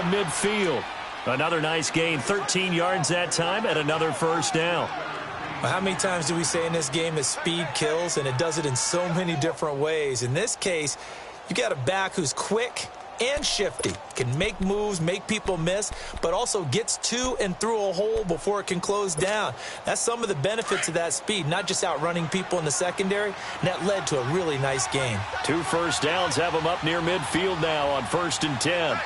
play of midfield. Another nice gain, 13 yards that time, and another first down. Well, how many times do we say in this game that speed kills, and it does it in so many different ways? In this case, you got a back who's quick and shifty, can make moves, make people miss, but also gets to and through a hole before it can close down. That's some of the benefits of that speed, not just outrunning people in the secondary, and that led to a really nice game. 2 first downs have them up near midfield now on 1st and 10.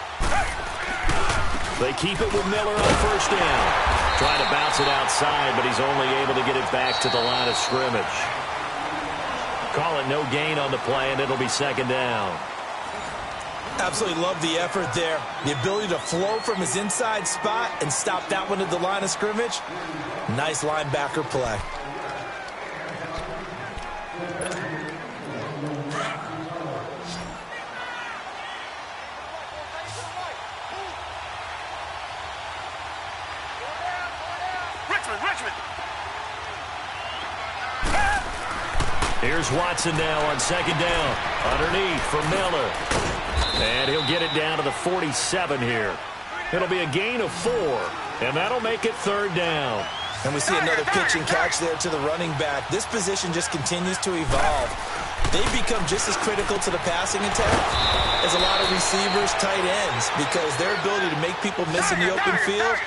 They keep it with Miller on first down. Trying to bounce it outside, but he's only able to get it back to the line of scrimmage. Call it no gain on the play, and it'll be 2nd down. Absolutely love the effort there. The ability to flow from his inside spot and stop that one at the line of scrimmage. Nice linebacker play. Here's Watson now on 2nd down. Underneath for Miller. And he'll get it down to the 47 here. It'll be a gain of 4, and that'll make it 3rd down. And we see another pitch and catch there to the running back. This position just continues to evolve. They become just as critical to the passing attack as a lot of receivers, tight ends, because their ability to make people miss in the open field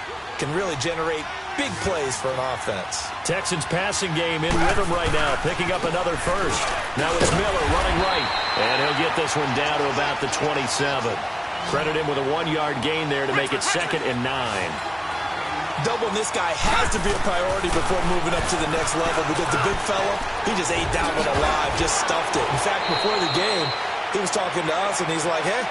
can really generate big plays for an offense. Texans passing game in rhythm right now, picking up another first. Now it's Miller running right, and he'll get this one down to about the 27. Credit him with a 1-yard gain there to make it 2nd and 9. Doubling this guy has to be a priority before moving up to the next level, because the big fella, he just ate that one alive, just stuffed it. In fact, before the game, he was talking to us, and he's like, hey,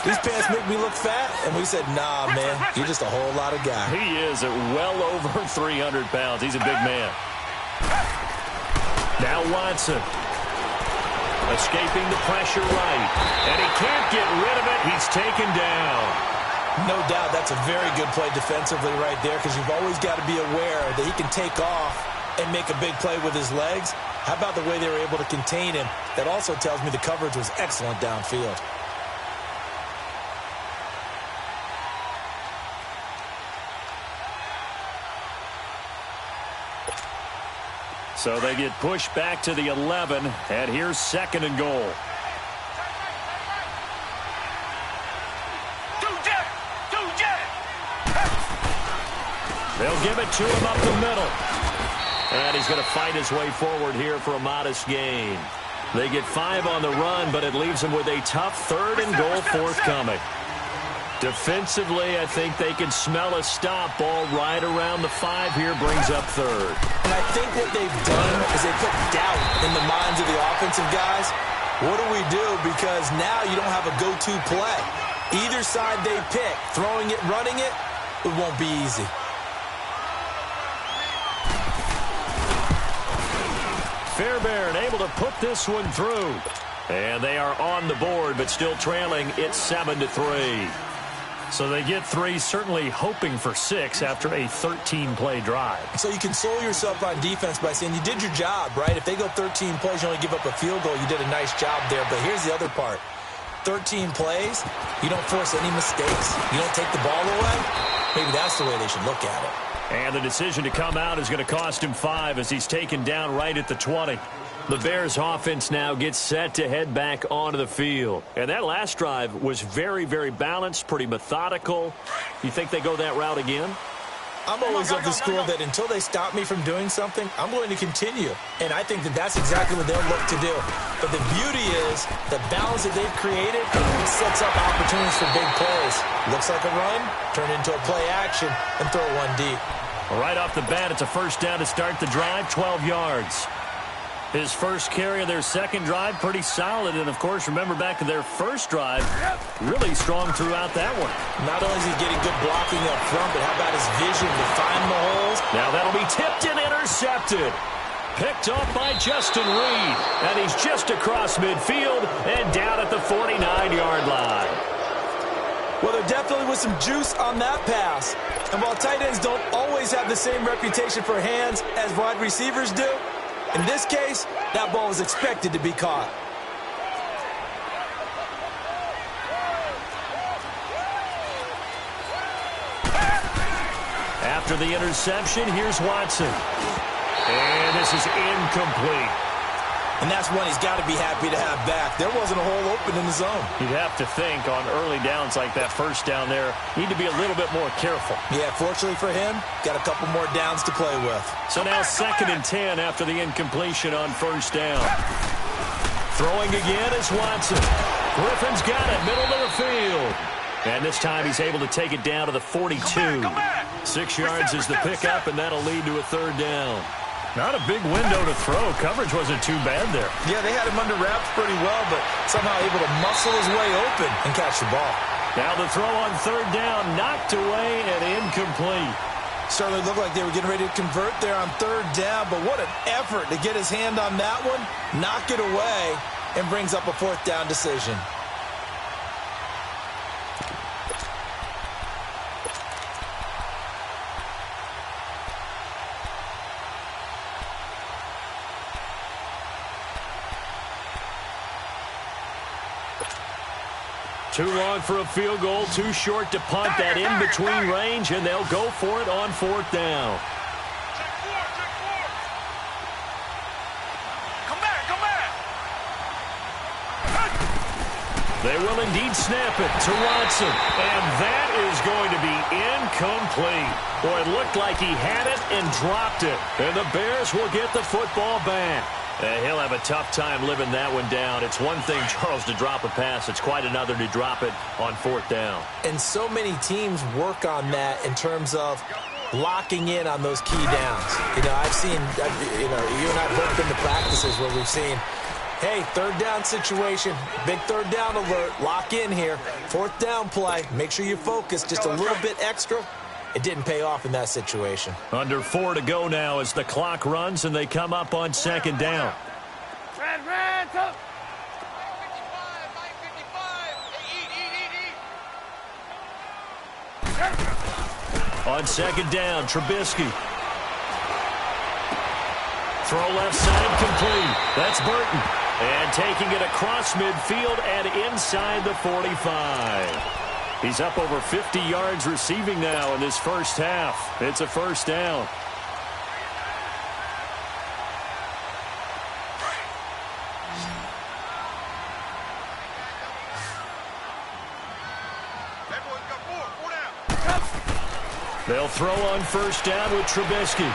these pants make me look fat. And we said, nah, man, you're just a whole lot of guy. He is at well over 300 pounds. He's a big man. Now Watson. Escaping the pressure right. And he can't get rid of it. He's taken down. No doubt that's a very good play defensively right there, because you've always got to be aware that he can take off and make a big play with his legs. How about the way they were able to contain him? That also tells me the coverage was excellent downfield. So they get pushed back to the 11, and here's 2nd and goal. They'll give it to him up the middle. And he's going to fight his way forward here for a modest gain. They get 5 on the run, but it leaves them with a tough 3rd and goal forthcoming. Defensively, I think they can smell a stop. Ball right around the 5 here, brings up 3rd. And I think what they've done is they put doubt in the minds of the offensive guys. What do we do? Because now you don't have a go-to play. Either side they pick, throwing it, running it, it won't be easy. Fairbairn able to put this one through. And they are on the board, but still trailing. It's 7-3. So they get 3, certainly hoping for 6 after a 13-play drive. So you console yourself on defense by saying you did your job, right? If they go 13 plays, you only give up a field goal, you did a nice job there. But here's the other part. 13 plays, you don't force any mistakes. You don't take the ball away. Maybe that's the way they should look at it. And the decision to come out is going to cost him 5 as he's taken down right at the 20. The Bears offense now gets set to head back onto the field. And that last drive was very, very balanced, pretty methodical. You think they go that route again? I'm always of the school that until they stop me from doing something, I'm going to continue. And I think that that's exactly what they'll look to do. But the beauty is the balance that they've created sets up opportunities for big plays. Looks like a run, turn into a play action, and throw one deep. Right off the bat, it's a first down to start the drive, 12 yards. His first carry of their second drive, pretty solid. And, of course, remember back to their first drive, really strong throughout that one. Not only is he getting good blocking up front, but how about his vision to find the holes? Now that'll be tipped and intercepted. Picked off by Justin Reed. And he's just across midfield and down at the 49-yard line. Well, there definitely was some juice on that pass. And while tight ends don't always have the same reputation for hands as wide receivers do, in this case, that ball was expected to be caught. After the interception, here's Watson. And this is incomplete. And that's one he's got to be happy to have back. There wasn't a hole open in the zone. You'd have to think on early downs like that first down there, need to be a little bit more careful. Yeah, fortunately for him, got a couple more downs to play with. So now 2nd and 10 after the incompletion on first down. Throwing again is Watson. Griffin's got it, middle of the field. And this time he's able to take it down to the 42. 6 yards is the pickup, and that'll lead to a 3rd down. Not a big window to throw. Coverage wasn't too bad there. Yeah, they had him under wraps pretty well, but somehow able to muscle his way open and catch the ball. Now the throw on 3rd down, knocked away and incomplete. Certainly looked like they were getting ready to convert there on 3rd down, but what an effort to get his hand on that one, knock it away, and brings up a 4th down decision. Too long for a field goal, too short to punt that in between range, and they'll go for it on 4th down. Come back. They will indeed snap it to Watson, and that is going to be incomplete. Boy, it looked like he had it and dropped it, and the Bears will get the football back. He'll have a tough time living that one down. It's one thing, Charles, to drop a pass. It's quite another to drop it on 4th down. And so many teams work on that in terms of locking in on those key downs. I've seen, you and I have both been to practices where we've seen, hey, 3rd down situation, big 3rd down alert, lock in here. 4th down play, make sure you focus just a little bit extra. It didn't pay off in that situation. Under 4 to go now as the clock runs and they come up on 2nd down. Red, up. On 2nd down, Trubisky. Throw left side complete. That's Burton. And taking it across midfield and inside the 45. He's up over 50 yards receiving now in this first half. It's a 1st down. They'll throw on 1st down with Trubisky.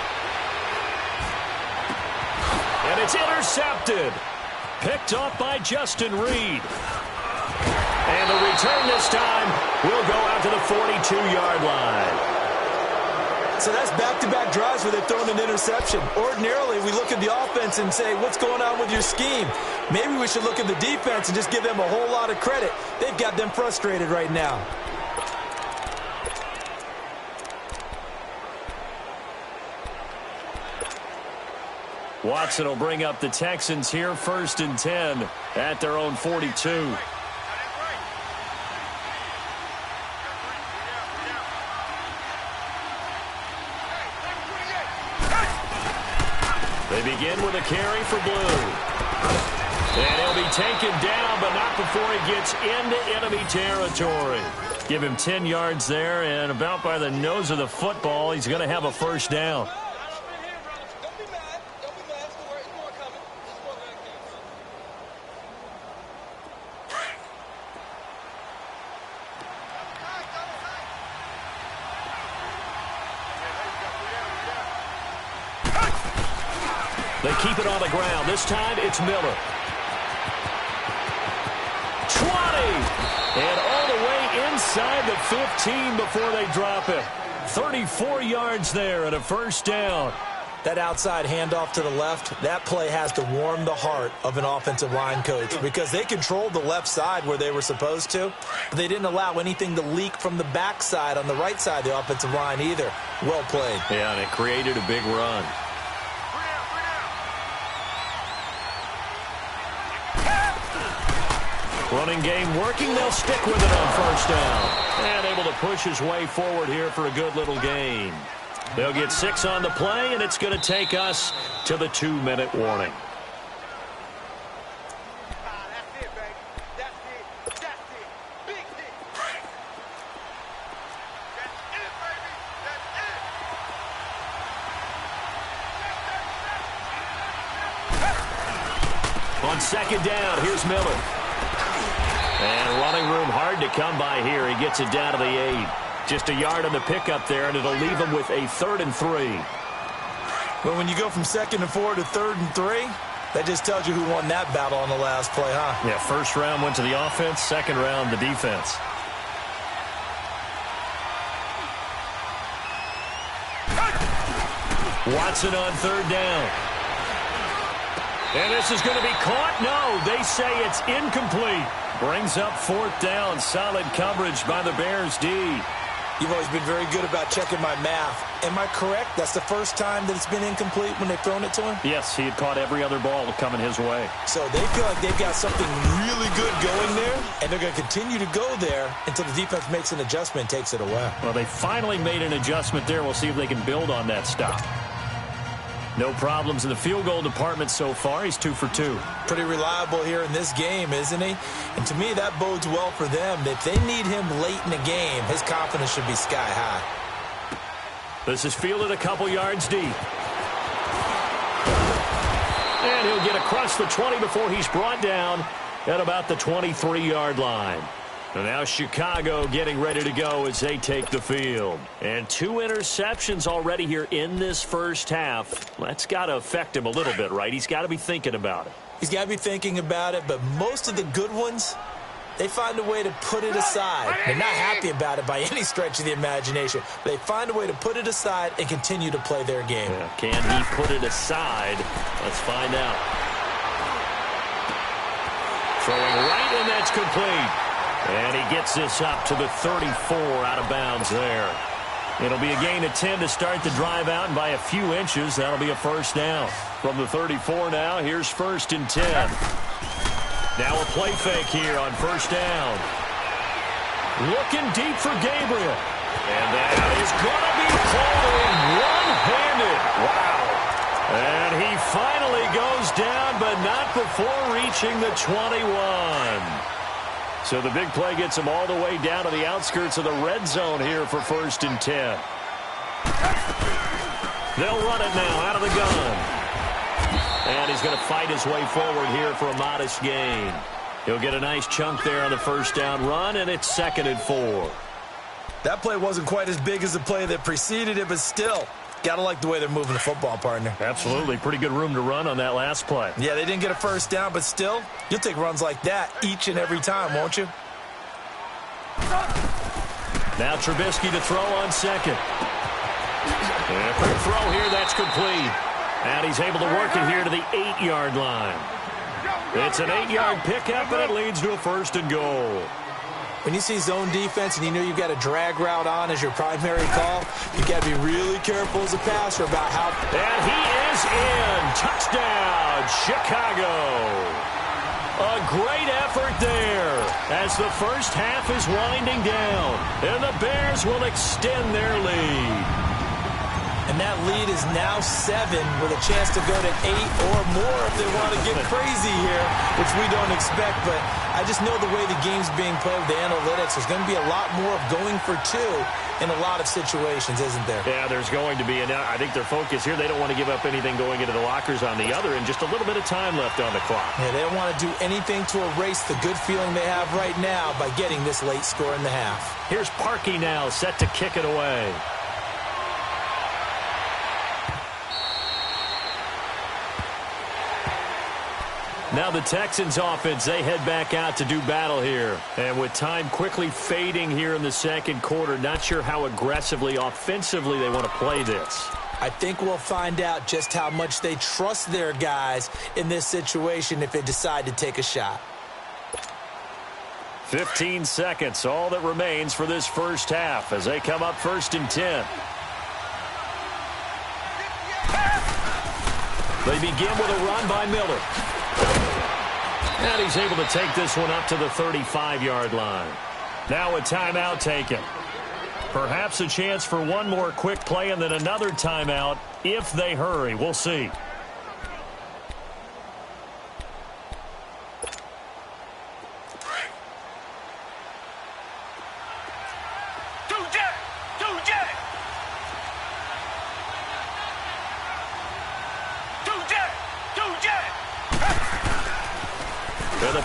And it's intercepted. Picked off by Justin Reed. And the return this time will go out to the 42-yard line. So that's back-to-back drives where they've thrown an interception. Ordinarily, we look at the offense and say, what's going on with your scheme? Maybe we should look at the defense and just give them a whole lot of credit. They've got them frustrated right now. Watson will bring up the Texans here 1st and 10 at their own 42. They begin with a carry for Blue. And he'll be taken down, but not before he gets into enemy territory. Give him 10 yards there, and about by the nose of the football, he's going to have a 1st down. They keep it on the ground. This time, it's Miller. 20! And all the way inside the 15 before they drop it. 34 yards there and a 1st down. That outside handoff to the left, that play has to warm the heart of an offensive line coach because they controlled the left side where they were supposed to, but they didn't allow anything to leak from the backside on the right side of the offensive line either. Well played. Yeah, and it created a big run. Running game working. They'll stick with it on 1st down. And able to push his way forward here for a good little gain. They'll get 6 on the play, and it's going to take us to the 2-minute warning. second down. Here's Miller. And running room hard to come by here. He gets it down to the 8. Just a yard on the pickup there, and it'll leave him with a 3rd and 3. Well, when you go from 2nd and 4 to 3rd and 3, that just tells you who won that battle on the last play, huh? Yeah, first round went to the offense, second round the defense. Watson on 3rd down. And this is going to be caught. No, they say it's incomplete. Brings up 4th down. Solid coverage by the Bears D. You've always been very good about checking my math. Am I correct? That's the first time that it's been incomplete when they've thrown it to him? Yes, he had caught every other ball coming his way. So they feel like they've got something really good going there, and they're going to continue to go there until the defense makes an adjustment and takes it away. Well, they finally made an adjustment there. We'll see if they can build on that stop. No problems in the field goal department so far. He's 2 for 2. Pretty reliable here in this game, isn't he? And to me, that bodes well for them. If they need him late in the game, his confidence should be sky high. This is fielded a couple yards deep. And he'll get across the 20 before he's brought down at about the 23-yard line. And now Chicago getting ready to go as they take the field. And 2 interceptions already here in this first half. That's got to affect him a little bit, right? He's got to be thinking about it. He's got to be thinking about it, but most of the good ones, they find a way to put it aside. They're not happy about it by any stretch of the imagination. They find a way to put it aside and continue to play their game. Yeah. Can he put it aside? Let's find out. Throwing right, and that's complete. And he gets this up to the 34 out of bounds there. It'll be a gain of 10 to start the drive out, and by a few inches, that'll be a first down. From the 34 now, here's 1st and 10. Now a play fake here on 1st down. Looking deep for Gabriel. And that is going to be pulled in one-handed. Wow. And he finally goes down, but not before reaching the 21. So the big play gets him all the way down to the outskirts of the red zone here for 1st and 10. They'll run it now out of the gun. And he's going to fight his way forward here for a modest gain. He'll get a nice chunk there on the 1st down run, and it's 2nd and 4. That play wasn't quite as big as the play that preceded it, but still, got to like the way they're moving the football, partner. Absolutely. Pretty good room to run on that last play. Yeah, they didn't get a 1st down, but still, you'll take runs like that each and every time, won't you? Now Trubisky to throw on 2nd. And a quick throw here, that's complete. And he's able to work it here to the 8-yard line. It's an 8-yard pickup, and it leads to a 1st and goal. When you see zone defense and you know you've got a drag route on as your primary call, you've got to be really careful as a passer about how... And he is in. Touchdown, Chicago. A great effort there as the first half is winding down. And the Bears will extend their lead. And that lead is now 7 with a chance to go to 8 or more if they want to get crazy here, which we don't expect. But I just know the way the game's being played with the analytics, there's going to be a lot more of going for 2 in a lot of situations, isn't there? Yeah, there's going to be. And I think their focus here, they don't want to give up anything going into the lockers on the other, and just a little bit of time left on the clock. Yeah, they don't want to do anything to erase the good feeling they have right now by getting this late score in the half. Here's Parkey now set to kick it away. Now the Texans offense, they head back out to do battle here. And with time quickly fading here in the second quarter, not sure how aggressively, offensively they want to play this. I think we'll find out just how much they trust their guys in this situation if they decide to take a shot. 15 seconds, all that remains for this first half as they come up 1st and 10. They begin with a run by Miller. And he's able to take this one up to the 35-yard line. Now a timeout taken. Perhaps a chance for one more quick play and then another timeout if they hurry. We'll see.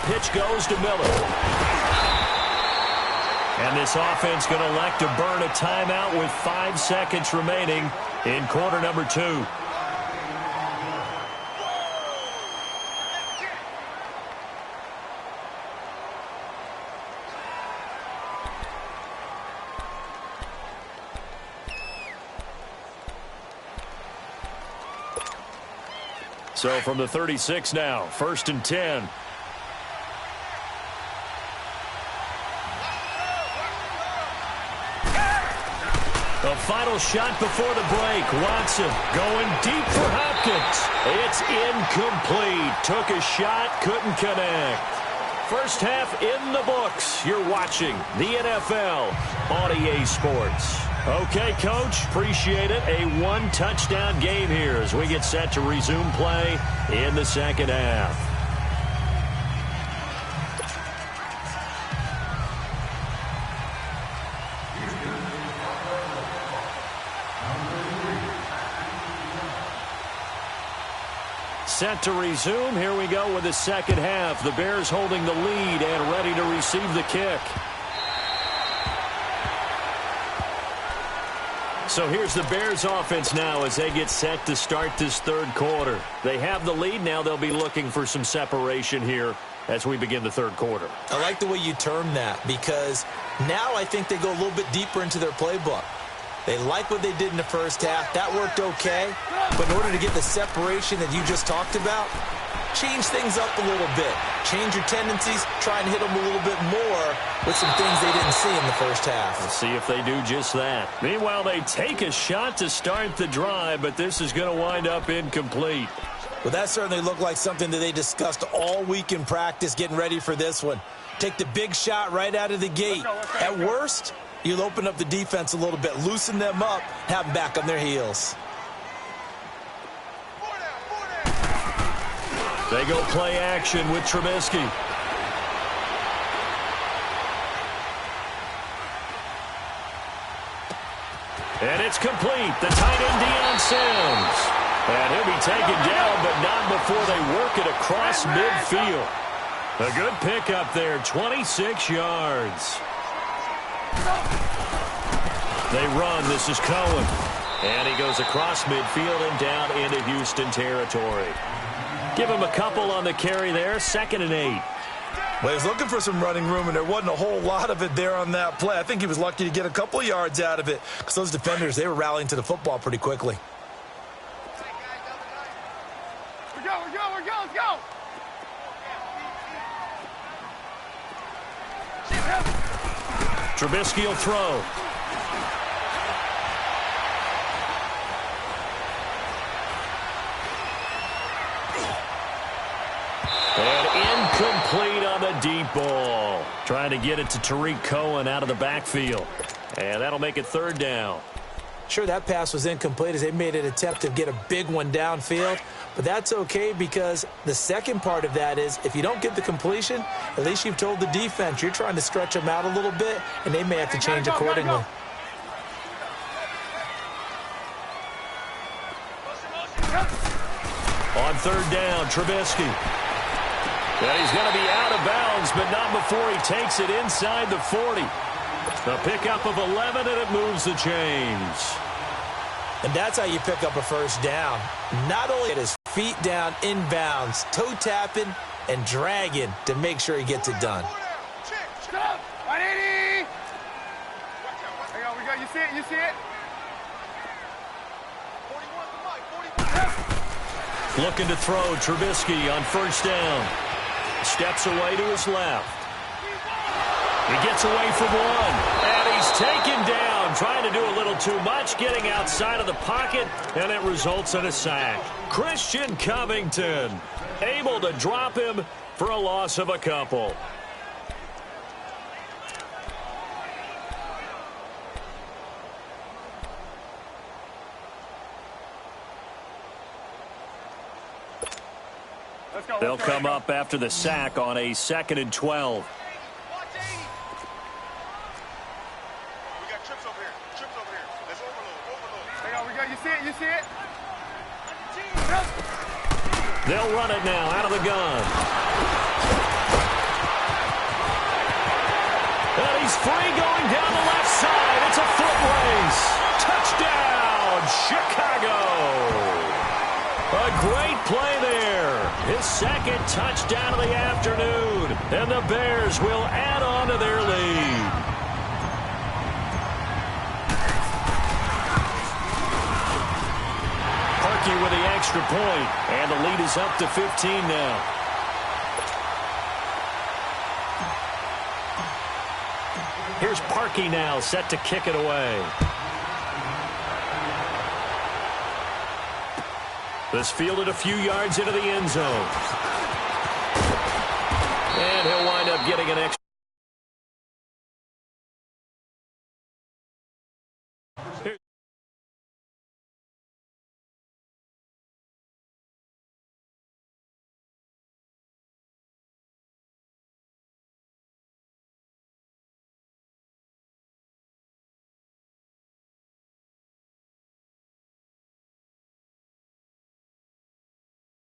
pitch goes to Miller. And this offense going to elect to burn a timeout with 5 seconds remaining in quarter number 2. So from the 36 now, 1st and 10. The final shot before the break. Watson going deep for Hopkins. It's incomplete. Took a shot, couldn't connect. First half in the books. You're watching the NFL on EA Sports. Okay, Coach, appreciate it. A one-touchdown game here as we get set to resume play in the second half. Set to resume. Here we go with the second half. The Bears holding the lead and ready to receive the kick. So here's the Bears offense now as they get set to start this third quarter. They have the lead. Now they'll be looking for some separation here as we begin the third quarter. I like the way you term that because now I think they go a little bit deeper into their playbook. They like what they did in the first half. That worked okay. But in order to get the separation that you just talked about, change things up a little bit. Change your tendencies. Try and hit them a little bit more with some things they didn't see in the first half. Let's see if they do just that. Meanwhile, they take a shot to start the drive, but this is going to wind up incomplete. Well, that certainly looked like something that they discussed all week in practice getting ready for this one. Take the big shot right out of the gate. At worst, you'll open up the defense a little bit, loosen them up, have them back on their heels. They go play action with Trubisky. And it's complete. The tight end, Deion Sims. And he'll be taken down, but not before they work it across midfield. A good pickup there, 26 yards. They run. This is Cohen. And he goes across midfield and down into Houston territory. Give him a couple on the carry there. 2nd and 8. Well, he was looking for some running room, and there wasn't a whole lot of it there on that play. I think he was lucky to get a couple yards out of it because those defenders, they were rallying to the football pretty quickly. We're go, let's go. Trubisky will throw. And incomplete on the deep ball. Trying to get it to Tariq Cohen out of the backfield. And that'll make it 3rd down. Sure, that pass was incomplete as they made an attempt to get a big one downfield. But that's okay because the second part of that is if you don't get the completion, at least you've told the defense you're trying to stretch them out a little bit, and they may have to change accordingly. On 3rd down, Trubisky. And he's going to be out of bounds, but not before he takes it inside the 40. A pickup of 11, and it moves the chains. And that's how you pick up a first down. Not only at his feet down inbounds, toe tapping and dragging to make sure he gets it done. 180. We got. You see it? You see it? Looking to throw Trubisky on 1st down. Steps away to his left. He gets away from one, and he's taken down, trying to do a little too much, getting outside of the pocket, and it results in a sack. Christian Covington able to drop him for a loss of a couple. They'll come up after the sack on a 2nd and 12. You see it? They'll run it now out of the gun. free going down the left side. It's a foot race. Touchdown, Chicago. A great play there. His second touchdown of the afternoon. And the Bears will add on to their lead. Parkey with the extra point. And the lead is up to 15 now. Here's Parkey now, set to kick it away. This fielded a few yards into the end zone. And he'll wind up getting an extra.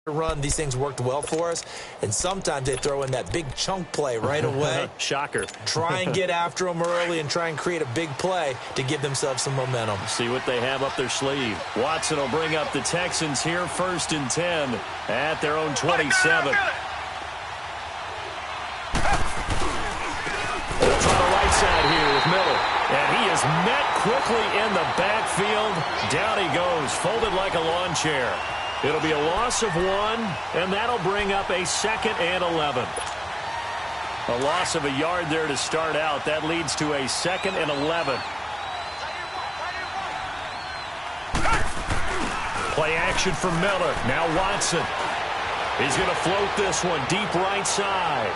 Run, these things worked well for us, and sometimes they throw in that big chunk play right away. Shocker. Try and get after them early and try and create a big play to give themselves some momentum. See what they have up their sleeve. Watson will bring up the Texans here, 1st and 10 at their own 27. They'll try the right side here with Miller. And he is met quickly in the backfield. Down he goes, folded like a lawn chair. It'll be a loss of 1, and that'll bring up a 2nd and 11. A loss of a yard there to start out. That leads to a 2nd and 11. Play action from Miller. Now Watson. He's going to float this one deep right side.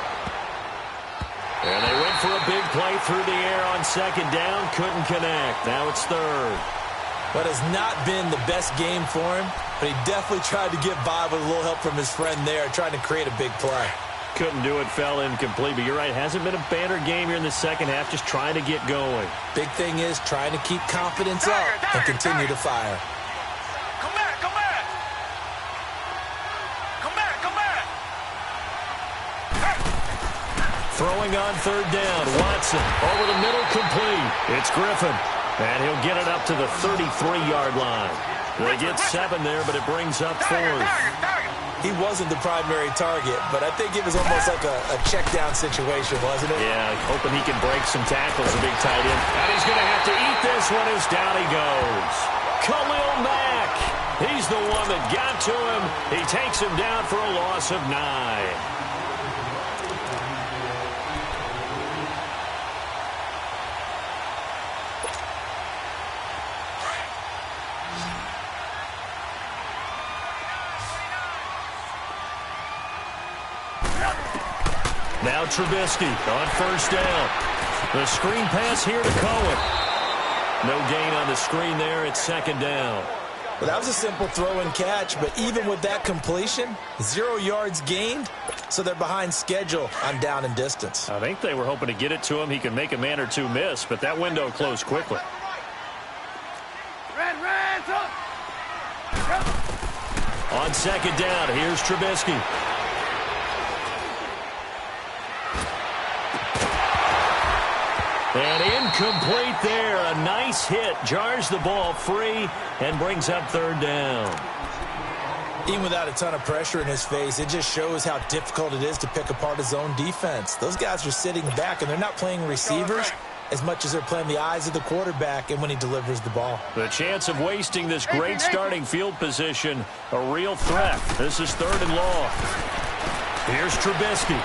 And they went for a big play through the air on 2nd down. Couldn't connect. Now it's 3rd. But has not been the best game for him, but he definitely tried to get by with a little help from his friend there, trying to create a big play. Couldn't do it, fell incomplete, but you're right, hasn't been a banner game here in the second half, just trying to get going. Big thing is trying to keep confidence up and continue to fire. Come back, come back. Come back, come back. Throwing on 3rd down, Watson over the middle, complete. It's Griffin. And he'll get it up to the 33-yard line. They get 7 there, but it brings up 4th. He wasn't the primary target, but I think it was almost like a check-down situation, wasn't it? Yeah, hoping he can break some tackles, a big tight end. And he's going to have to eat this one as down he goes. Khalil Mack. He's the one that got to him. He takes him down for a loss of 9. Now Trubisky on 1st down. The screen pass here to Cohen. No gain on the screen there. It's 2nd down. Well, that was a simple throw and catch, but even with that completion, 0 yards gained, so they're behind schedule on down and distance. I think they were hoping to get it to him. He could make a man or two miss, but that window closed quickly. On 2nd down, here's Trubisky. And incomplete there. A nice hit. Jars the ball free and brings up 3rd down. Even without a ton of pressure in his face, it just shows how difficult it is to pick apart his own defense. Those guys are sitting back, and they're not playing receivers as much as they're playing the eyes of the quarterback and when he delivers the ball. The chance of wasting this great starting field position, a real threat. This is 3rd and long. Here's Trubisky.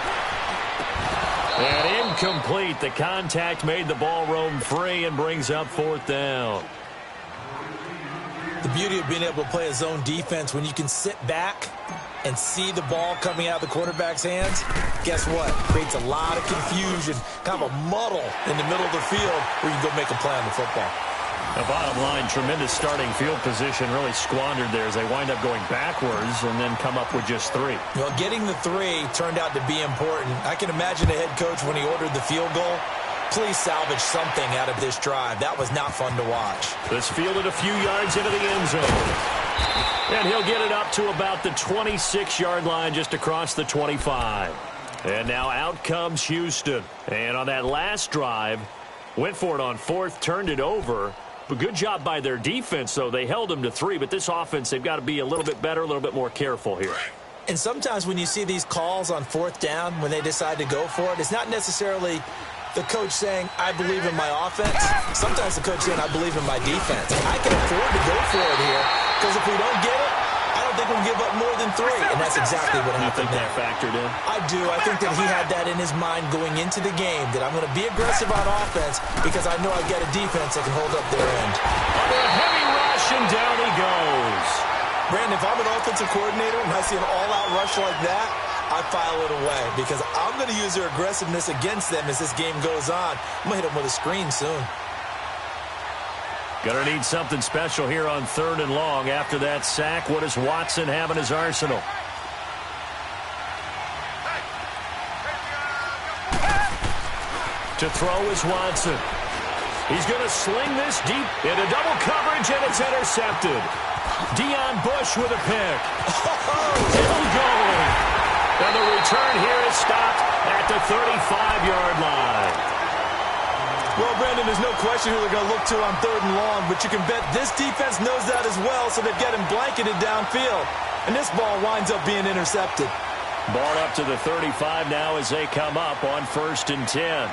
And incomplete. The contact made the ball roam free and brings up 4th down. The beauty of being able to play a zone defense when you can sit back and see the ball coming out of the quarterback's hands, guess what? Creates a lot of confusion, kind of a muddle in the middle of the field where you can go make a play on the football. The bottom line, tremendous starting field position, really squandered there as they wind up going backwards and then come up with just 3. Well, getting the 3 turned out to be important. I can imagine the head coach when he ordered the field goal. Please salvage something out of this drive. That was not fun to watch. This fielded a few yards into the end zone. And he'll get it up to about the 26-yard line just across the 25. And now out comes Houston. And on that last drive, Went for it on fourth, turned it over. But good job by their defense, though. They held them to 3, but this offense, they've got to be a little bit better, a little bit more careful here. And sometimes when you see these calls on fourth down, when they decide to go for it, it's not necessarily the coach saying, I believe in my offense. Sometimes the coach saying, I believe in my defense. I can afford to go for it here, because if we don't get it, I don't think we'll give up more than 3. And that's exactly what happened there. You think that factored in? I do. I think that he had that in his mind going into the game, that I'm going to be aggressive on offense because I know I've got a defense that can hold up their end. Under a heavy rush, and down he goes. Brandon, if I'm an offensive coordinator and I see an all-out rush like that, I file it away because I'm going to use their aggressiveness against them as this game goes on. I'm going to hit them with a screen soon. Going to need something special here on 3rd and long. After that sack, what does Watson have in his arsenal? To throw is Watson. He's going to sling this deep into double coverage, and it's intercepted. Deion Bush with a pick. Still going. And the return here is stopped at the 35-yard line. Well, Brandon, there's no question who they're going to look to on 3rd and long, but you can bet this defense knows that as well, so they've got him blanketed downfield. And this ball winds up being intercepted. Ball up to the 35 now as they come up on 1st and 10.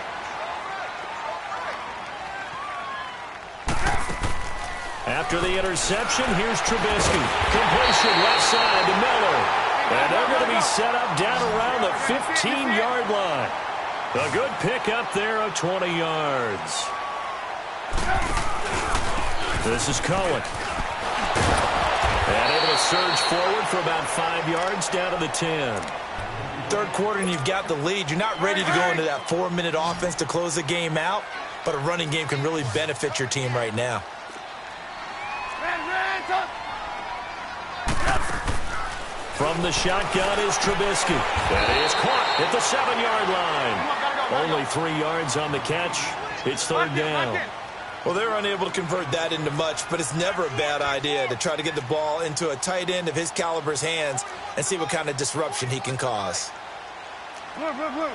After the interception, here's Trubisky. Completion left side to Miller. And they're going to be set up down around the 15-yard line. A good pickup there of 20 yards. This is Cohen. And able to surge forward for about 5 yards down to the 10. Third quarter and you've got the lead. You're not ready to go into that 4-minute offense to close the game out, but a running game can really benefit your team right now. From the shotgun is Trubisky. And he is caught at the 7-yard line. Only 3 yards on the catch. It's 3rd down. Well, they're unable to convert that into much, but it's never a bad idea to try to get the ball into a tight end of his caliber's hands and see what kind of disruption he can cause. Blue.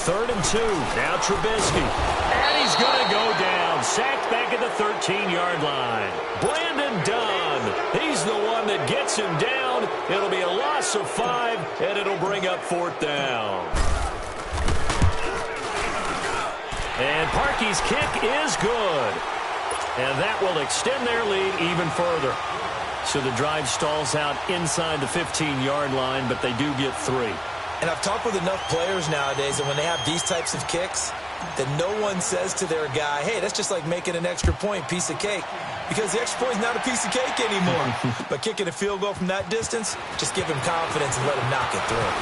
3rd and 2. Now Trubisky. And he's going to go down. Sacked back at the 13-yard line. Brandon Dunn. He's the one that gets him down. It'll be a loss of 5, and it'll bring up 4th down. And Parkey's kick is good. And that will extend their lead even further. So the drive stalls out inside the 15-yard line, but they do get 3. And I've talked with enough players nowadays that when they have these types of kicks, that no one says to their guy, hey, that's just like making an extra point, piece of cake. Because the extra point is not a piece of cake anymore. But kicking a field goal from that distance, just give him confidence and let him knock it through.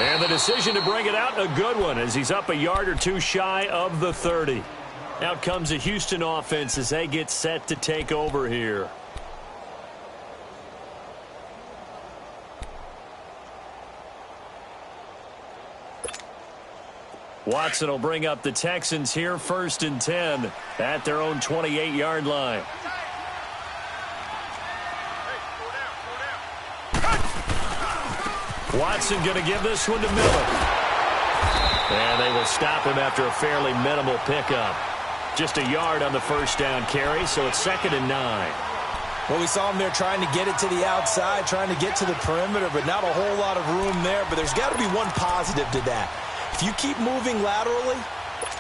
And the decision to bring it out, a good one, as he's up a yard or 2 shy of the 30. Out comes the Houston offense as they get set to take over here. Watson will bring up the Texans here, 1st and 10 at their own 28-yard line. Watson going to give this one to Miller. And they will stop him after a fairly minimal pickup. Just a yard on the 1st down carry, so it's 2nd and 9. Well, we saw him there trying to get it to the outside, trying to get to the perimeter, but not a whole lot of room there. But there's got to be one positive to that. If you keep moving laterally,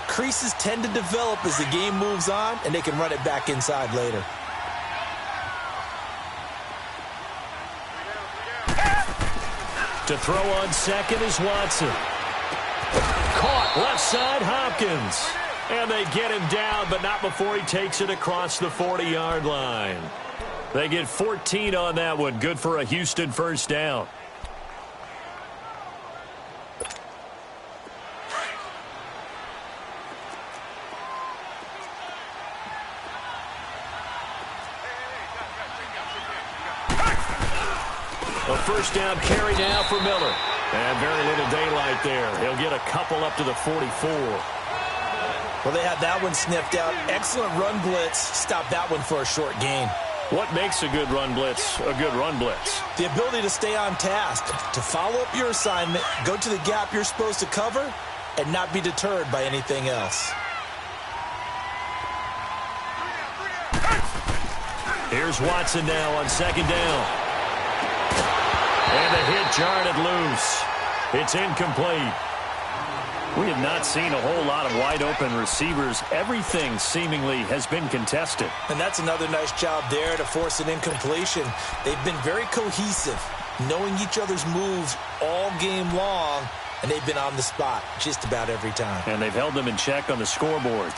creases tend to develop as the game moves on, and they can run it back inside later. To throw on 2nd is Watson. Caught left side, Hopkins. And they get him down, but not before he takes it across the 40-yard line. They get 14 on that one. Good for a Houston 1st down. A 1st down carry now for Miller. And very little daylight there. He'll get a couple up to the 44. Well, they had that one sniffed out. Excellent run blitz. Stopped that one for a short gain. What makes a good run blitz a good run blitz? The ability to stay on task, to follow up your assignment, go to the gap you're supposed to cover, and not be deterred by anything else. Here's Watson now on second down. And the hit jarred it loose. It's incomplete. We have not seen a whole lot of wide-open receivers. Everything seemingly has been contested. And that's another nice job there to force an incompletion. They've been very cohesive, knowing each other's moves all game long, and they've been on the spot just about every time. And they've held them in check on the scoreboard.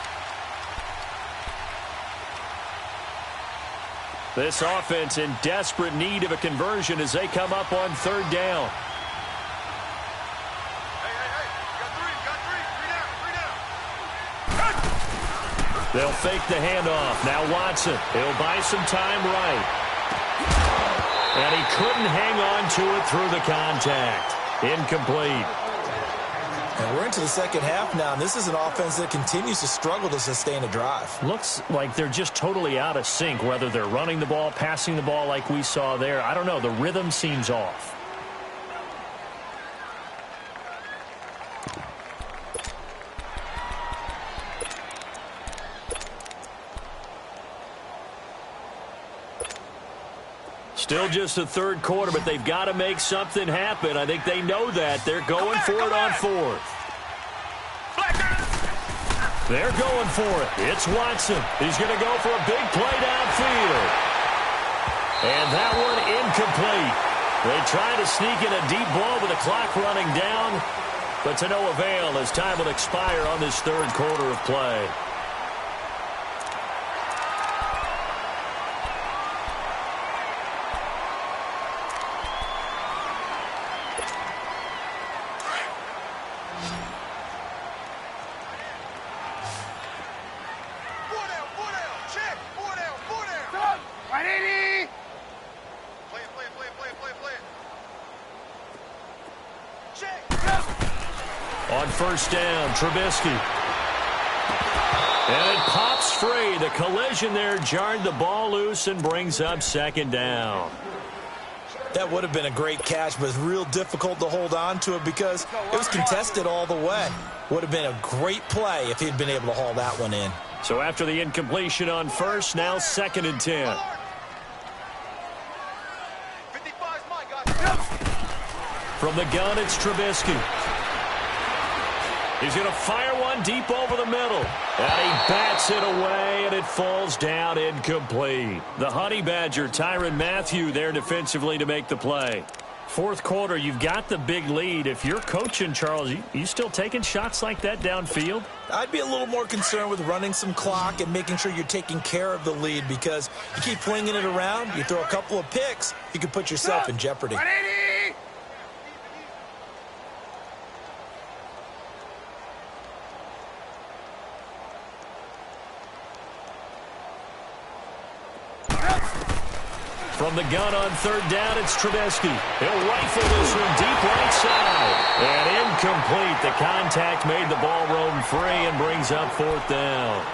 This offense in desperate need of a conversion as they come up on third down. They'll fake the handoff. Now Watson. He'll buy some time right. And he couldn't hang on to it through the contact. Incomplete. And we're into the second half now, and this is an offense that continues to struggle to sustain a drive. Looks like they're just totally out of sync, whether they're running the ball, passing the ball like we saw there. I don't know. The rhythm seems off. Still just the third quarter, but they've got to make something happen. I think they know that. They're going for it on fourth. They're going for it. It's Watson. He's going to go for a big play downfield. And that one incomplete. They try to sneak in a deep ball with the clock running down, but to no avail as time will expire on this third quarter of play. On first down, Trubisky. And it pops free. The collision there jarred the ball loose and brings up second down. That would have been a great catch, but it's real difficult to hold on to it because it was contested all the way. Would have been a great play if he'd been able to haul that one in. So after the incompletion on first, now second and 10. From the gun, it's Trubisky. He's going to fire one deep over the middle. And he bats it away, and it falls down incomplete. The Honey Badger, Tyrann Mathieu, there defensively to make the play. Fourth quarter, you've got the big lead. If you're coaching, Charles, you still taking shots like that downfield? I'd be a little more concerned with running some clock and making sure you're taking care of the lead because you keep flinging it around, you throw a couple of picks, you could put yourself in jeopardy. From the gun on third down, it's Trubisky. He'll rifle this one deep right side. And incomplete. The contact made the ball roam free and brings up fourth down.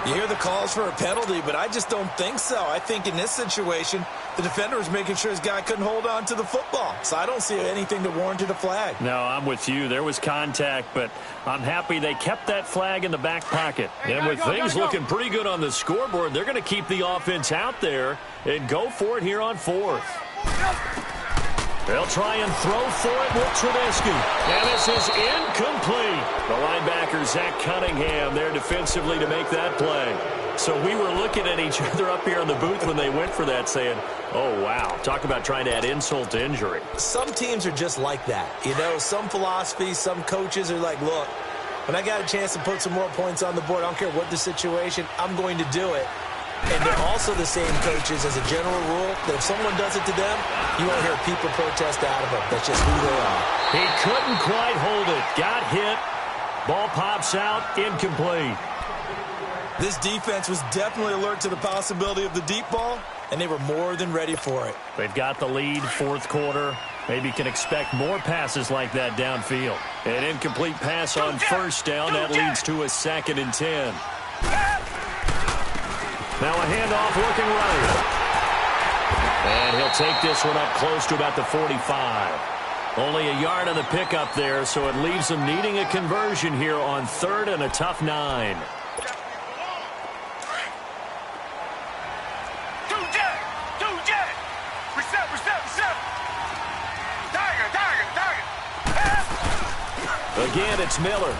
You hear the calls for a penalty, but I just don't think so. I think in this situation, the defender was making sure his guy couldn't hold on to the football. So I don't see anything that warranted a flag. No, I'm with you. There was contact, but I'm happy they kept that flag in the back pocket. And with things looking pretty good on the scoreboard, they're going to keep the offense out there and go for it here on fourth. They'll try and throw for it with Trubisky. And this is incomplete. The linebacker, Zach Cunningham, there defensively to make that play. So we were looking at each other up here in the booth when they went for that saying, oh, wow, talk about trying to add insult to injury. Some teams are just like that. You know, some philosophies, some coaches are like, look, when I got a chance to put some more points on the board, I don't care what the situation, I'm going to do it. And they're also the same coaches as a general rule that if someone does it to them, you won't hear people protest out of them. That's just who they are. He couldn't quite hold it. Got hit. Ball pops out. Incomplete. This defense was definitely alert to the possibility of the deep ball, and they were more than ready for it. They've got the lead, fourth quarter. Maybe can expect more passes like that downfield. An incomplete pass on first down. That leads to a second and 10. Now a handoff looking right. And he'll take this one up close to about the 45. Only a yard on the pickup there, so it leaves them needing a conversion here on 3rd and a tough 9. Again, it's Miller.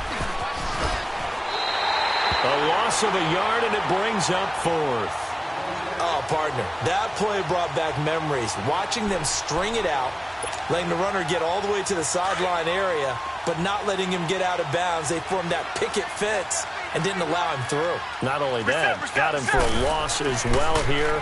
A loss of a yard, and it brings up 4th. Oh, partner, that play brought back memories. Watching them string it out, letting the runner get all the way to the sideline area, but not letting him get out of bounds. They formed that picket fence and didn't allow him through. Not only that, got him for a loss as well here.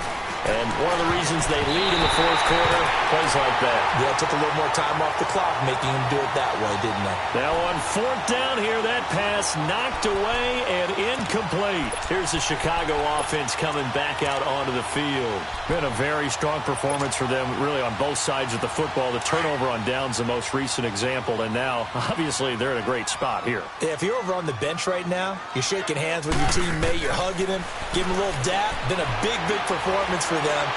And one of the reasons they lead in the 4th quarter, plays like that. Yeah, took a little more time off the clock, making him do it that way, didn't they? Now on 4th down here, that pass knocked away and incomplete. Here's the Chicago offense coming back out onto the field. Been a very strong performance for them, really on both sides of the football. The turnover on downs, the most recent example, and now, obviously, they're in a great spot here. Yeah, if you're over on the bench right now, you're shaking hands with your teammate, you're hugging him, give him a little dap. Been a big, big performance for them.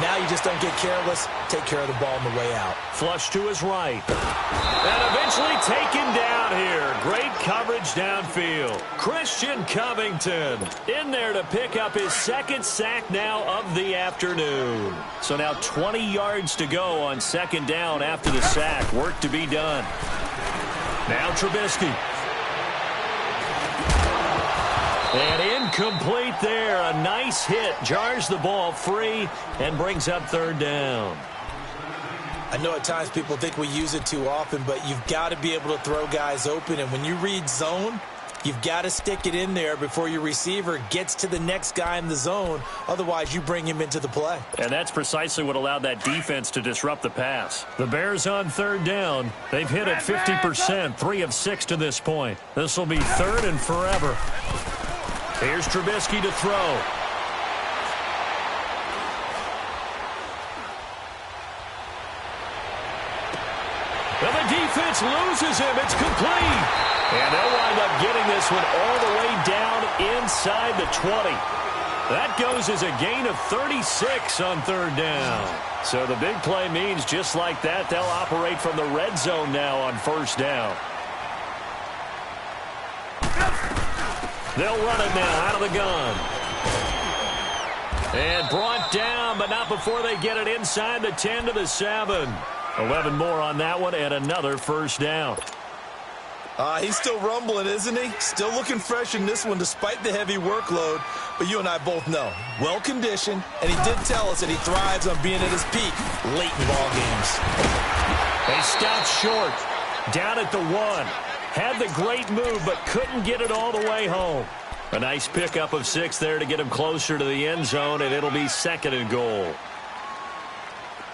Now you just don't get careless. Take care of the ball on the way out. Flush to his right. And eventually taken down here. Great coverage downfield. Christian Covington in there to pick up his 2nd sack now of the afternoon. So now 20 yards to go on 2nd down after the sack. Work to be done. Now Trubisky. And incomplete there. A nice hit. Jars the ball free and brings up 3rd down. I know at times people think we use it too often, but you've got to be able to throw guys open. And when you read zone, you've got to stick it in there before your receiver gets to the next guy in the zone. Otherwise, you bring him into the play. And that's precisely what allowed that defense to disrupt the pass. The Bears on 3rd down. They've hit it 50%, 3 of 6 to this point. This will be 3rd and forever. Here's Trubisky to throw. And the defense loses him. It's complete. And they'll wind up getting this one all the way down inside the 20. That goes as a gain of 36 on 3rd down. So the big play means just like that, they'll operate from the red zone now on 1st down. They'll run it now out of the gun. And brought down, but not before they get it inside the 10 to the 7. 11 more on that one and another 1st down. He's still rumbling, isn't he? Still looking fresh in this one despite the heavy workload. But you and I both know, well-conditioned, and he did tell us that he thrives on being at his peak late in ball games. They stopped short, down at the 1. Had the great move, but couldn't get it all the way home. A nice pickup of 6 there to get him closer to the end zone, and it'll be 2nd and goal.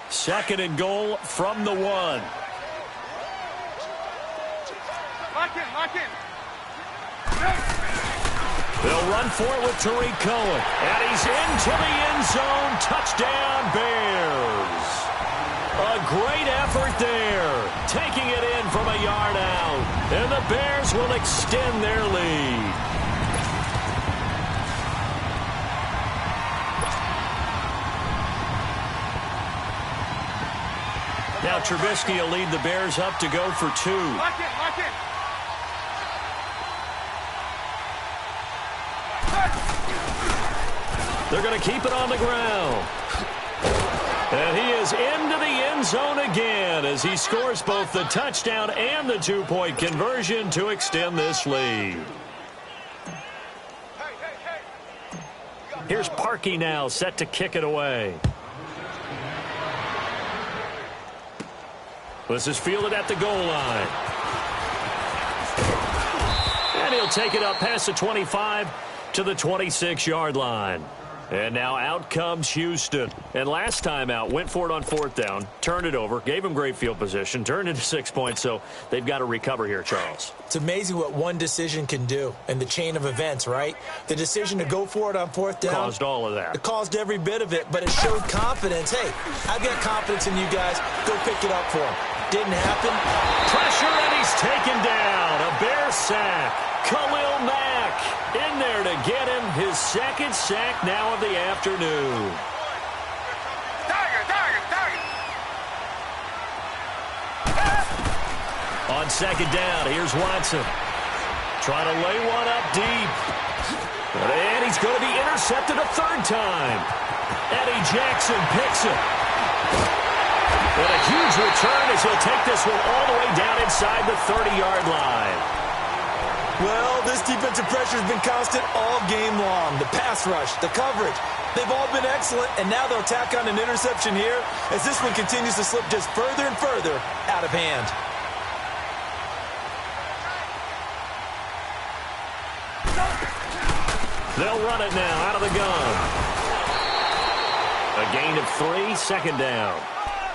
2nd and goal from the 1. Lock in. They'll run for it with Tariq Cohen. And he's into the end zone. Touchdown, Bears. A great effort there. Taking it in from a yard out. And the Bears will extend their lead. Now Trubisky will lead the Bears up to go for 2. Lock in. They're going to keep it on the ground. And he is into the end zone again as he scores both the touchdown and the 2-point conversion to extend this lead. Here's Parkey now set to kick it away. This is fielded at the goal line. And he'll take it up past the 25 to the 26-yard line. And now out comes Houston. And last time out, went for it on 4th down, turned it over, gave him great field position, turned into 6 points, so they've got to recover here, Charles. It's amazing what one decision can do in the chain of events, right? The decision to go for it on 4th down. Caused all of that. It caused every bit of it, but it showed confidence. Hey, I've got confidence in you guys. Go pick it up for him. Didn't happen. Pressure, and he's taken down. A Bear sack. Khalil Mack in there to get him his second sack now of the afternoon. On second down, here's Watson. Trying to lay one up deep. And he's going to be intercepted a third time. Eddie Jackson picks it. And a huge return as he'll take this one all the way down inside the 30-yard line. Well, this defensive pressure has been constant all game long. The pass rush, the coverage, they've all been excellent, and now they'll tack on an interception here as this one continues to slip just further and further out of hand. They'll run it now out of the gun. A gain of 3, second down.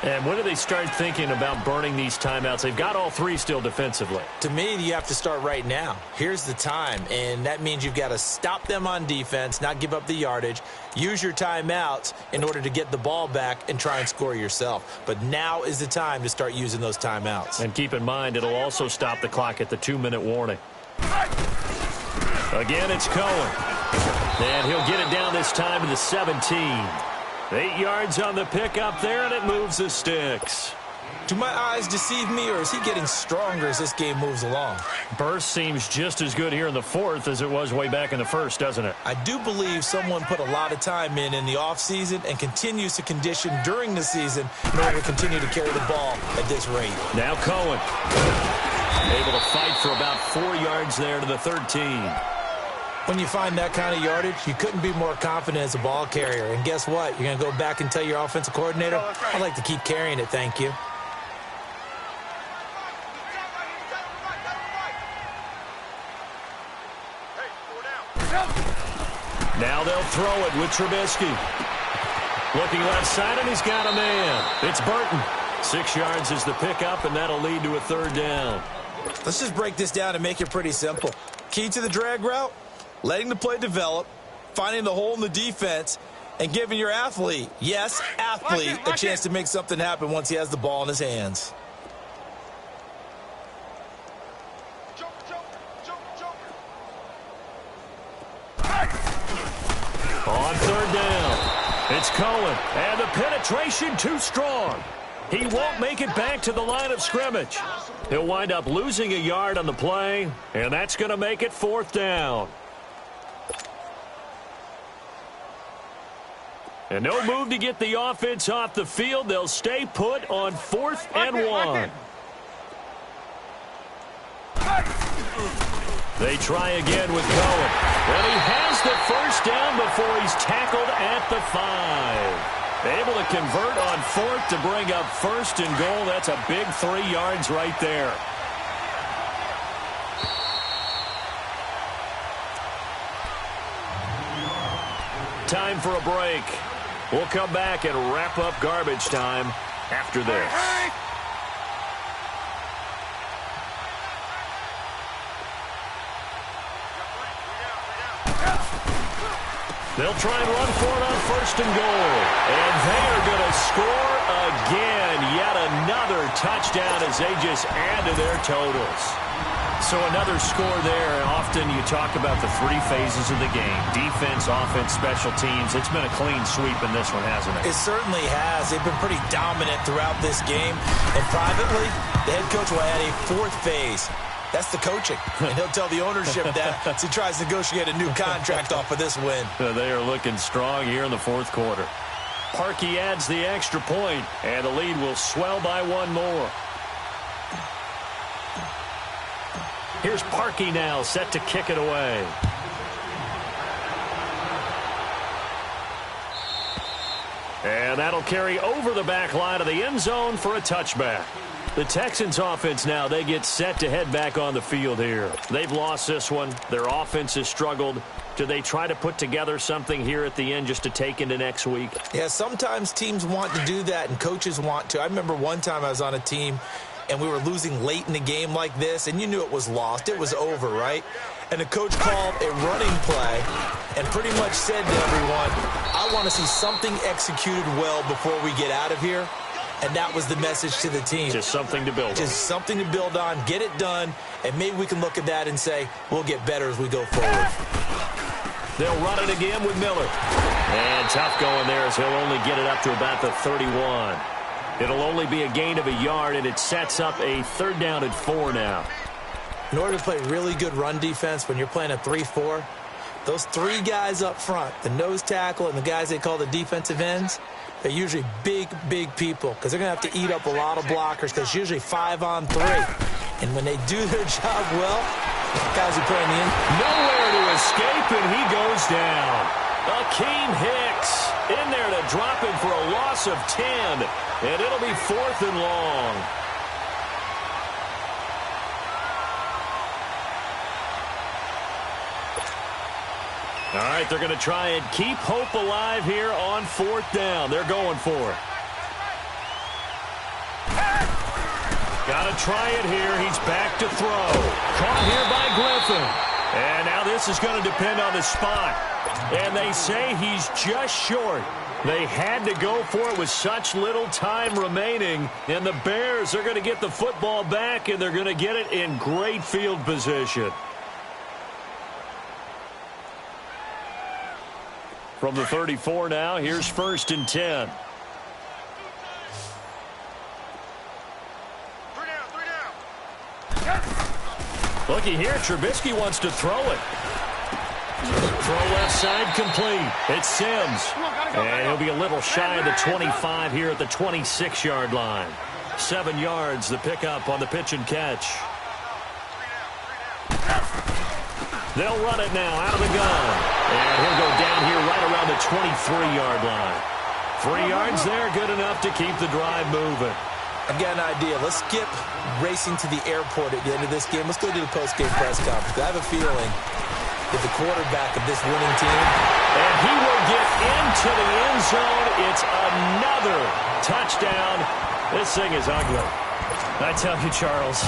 And when do they start thinking about burning these timeouts? They've got all 3 still defensively. To me, you have to start right now. Here's the time, and that means you've got to stop them on defense, not give up the yardage, use your timeouts in order to get the ball back and try and score yourself. But now is the time to start using those timeouts. And keep in mind, it'll also stop the clock at the 2-minute warning. Again, it's Cohen. And he'll get it down this time to the 17. 8 yards on the pickup there, and it moves the sticks. Do my eyes deceive me, or is he getting stronger as this game moves along? Burst seems just as good here in the fourth as it was way back in the first, doesn't it? I do believe someone put a lot of time in the offseason and continues to condition during the season in order to continue to carry the ball at this rate. Now Cohen. Able to fight for about 4 yards there to the 13. When you find that kind of yardage, you couldn't be more confident as a ball carrier. And guess what? You're going to go back and tell your offensive coordinator, I'd like to keep carrying it, thank you. Now they'll throw it with Trubisky. Looking left side, and he's got a man. It's Burton. 6 yards is the pickup, and that'll lead to a third down. Let's just break this down and make it pretty simple. Key to the drag route, letting the play develop, finding the hole in the defense, and giving your athlete, yes, athlete, a chance to make something happen once he has the ball in his hands. On third down, it's Cohen, and the penetration too strong. He won't make it back to the line of scrimmage. He'll wind up losing a yard on the play, and that's going to make it fourth down. And no move to get the offense off the field. They'll stay put on 4th and 1. They try again with Cohen. And he has the first down before he's tackled at the 5. Able to convert on 4th to bring up 1st and goal. That's a big 3 yards right there. Time for a break. We'll come back and wrap up garbage time after this. They'll try and run for it on 1st and goal. And they are going to score again. Yet another touchdown as they just add to their totals. So another score there. Often you talk about the 3 phases of the game. Defense, offense, special teams. It's been a clean sweep in this one, hasn't it? It certainly has. They've been pretty dominant throughout this game. And privately, the head coach will add a 4th phase. That's the coaching. And he'll tell the ownership that as he tries to negotiate a new contract off of this win. They are looking strong here in the 4th quarter. Parkey adds the extra point, and the lead will swell by 1 more. Here's Parkey now, set to kick it away. And that'll carry over the back line of the end zone for a touchback. The Texans offense now, they get set to head back on the field here. They've lost this one. Their offense has struggled. Do they try to put together something here at the end just to take into next week? Yeah, sometimes teams want to do that and coaches want to. I remember one time I was on a team and we were losing late in the game like this, and you knew it was lost. It was over, right? And the coach called a running play and pretty much said to everyone, I want to see something executed well before we get out of here. And that was the message to the team. Just something to build on. Just something to build on, get it done, and maybe we can look at that and say, we'll get better as we go forward. They'll run it again with Miller. And tough going there as he'll only get it up to about the 31. It'll only be a gain of a yard, and it sets up a 3rd down and 4 now. In order to play really good run defense when you're playing a 3-4, those 3 guys up front, the nose tackle and the guys they call the defensive ends, they're usually big, big people because they're going to have to eat up a lot of blockers because it's usually 5-on-3. And when they do their job well, guys who play in the end. Nowhere to escape, and he goes down. Akeem Hicks in there to drop him for a loss of 10, and it'll be 4th and long. All right, they're going to try and keep hope alive here on 4th down. They're going for it. Got to try it here. He's back to throw. Caught here by Griffin. And now this is going to depend on the spot. And they say he's just short. They had to go for it with such little time remaining. And the Bears are going to get the football back, and they're going to get it in great field position. From the 34 now, here's 1st and 10. Looky here, Trubisky wants to throw it. Throw left side complete. It's Sims. And he'll be a little shy of the 25 here at the 26-yard line. 7 yards, the pickup on the pitch and catch. They'll run it now out of the gun. And he'll go down here right around the 23-yard line. 3 yards there, good enough to keep the drive moving. I've got an idea. Let's skip racing to the airport at the end of this game. Let's go to the post-game press conference. I have a feeling that the quarterback of this winning team, and he will get into the end zone. It's another touchdown. This thing is ugly. I tell you, Charles,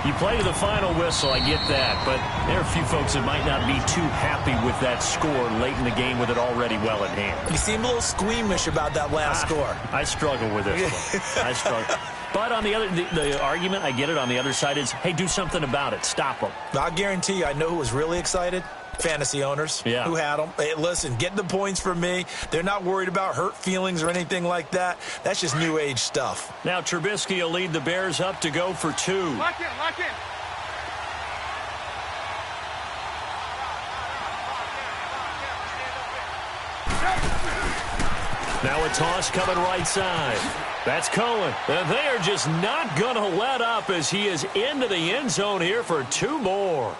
you play to the final whistle, I get that, but there are a few folks that might not be too happy with that score late in the game with it already well at hand. You seem a little squeamish about that last score. I struggle with this one. I struggle. But on the other, the argument, I get it, on the other side is, hey, do something about it. Stop them. I'll guarantee you, I know who was really excited. Fantasy owners who had them. Hey, listen, get the points for me. They're not worried about hurt feelings or anything like that. That's just new age stuff. Now Trubisky will lead the Bears up to go for 2. Lock in, lock in. Now a toss coming right side. That's Cohen. And they are just not going to let up as he is into the end zone here for 2 more.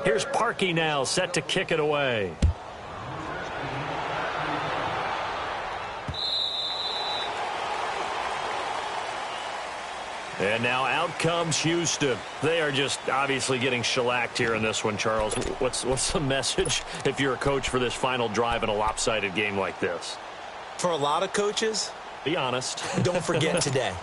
Here's Parkey now, set to kick it away. And now out comes Houston. They are just obviously getting shellacked here in this one, Charles. What's the message if you're a coach for this final drive in a lopsided game like this? For a lot of coaches, be honest. Don't forget today.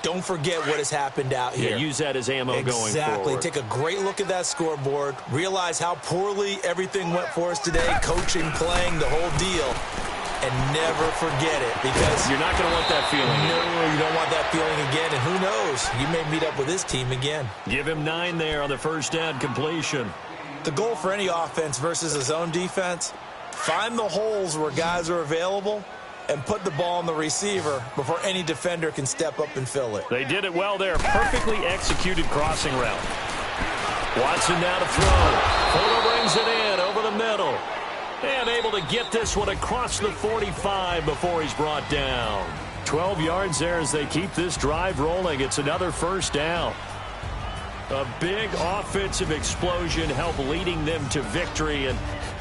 Don't forget what has happened out here. Yeah, use that as ammo going forward. Exactly. Take a great look at that scoreboard. Realize how poorly everything went for us today. Coaching, playing, the whole deal. And never forget it, because you're not going to want that feeling. No, you don't want that feeling again. And who knows? You may meet up with this team again. Give him 9 there on the first down completion. The goal for any offense versus a zone defense, find the holes where guys are available and put the ball on the receiver before any defender can step up and fill it. They did it well there. Perfectly executed crossing route. Watson now to throw. Fuller brings it in over the middle. And able to get this one across the 45 before he's brought down. 12 yards there as they keep this drive rolling. It's another first down. A big offensive explosion helped leading them to victory. And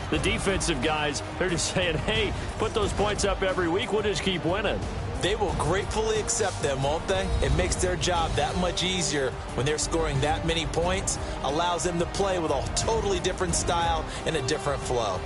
the defensive guys, they're just saying, hey, put those points up every week. We'll just keep winning. They will gratefully accept them, won't they? It makes their job that much easier when they're scoring that many points. Allows them to play with a totally different style and a different flow.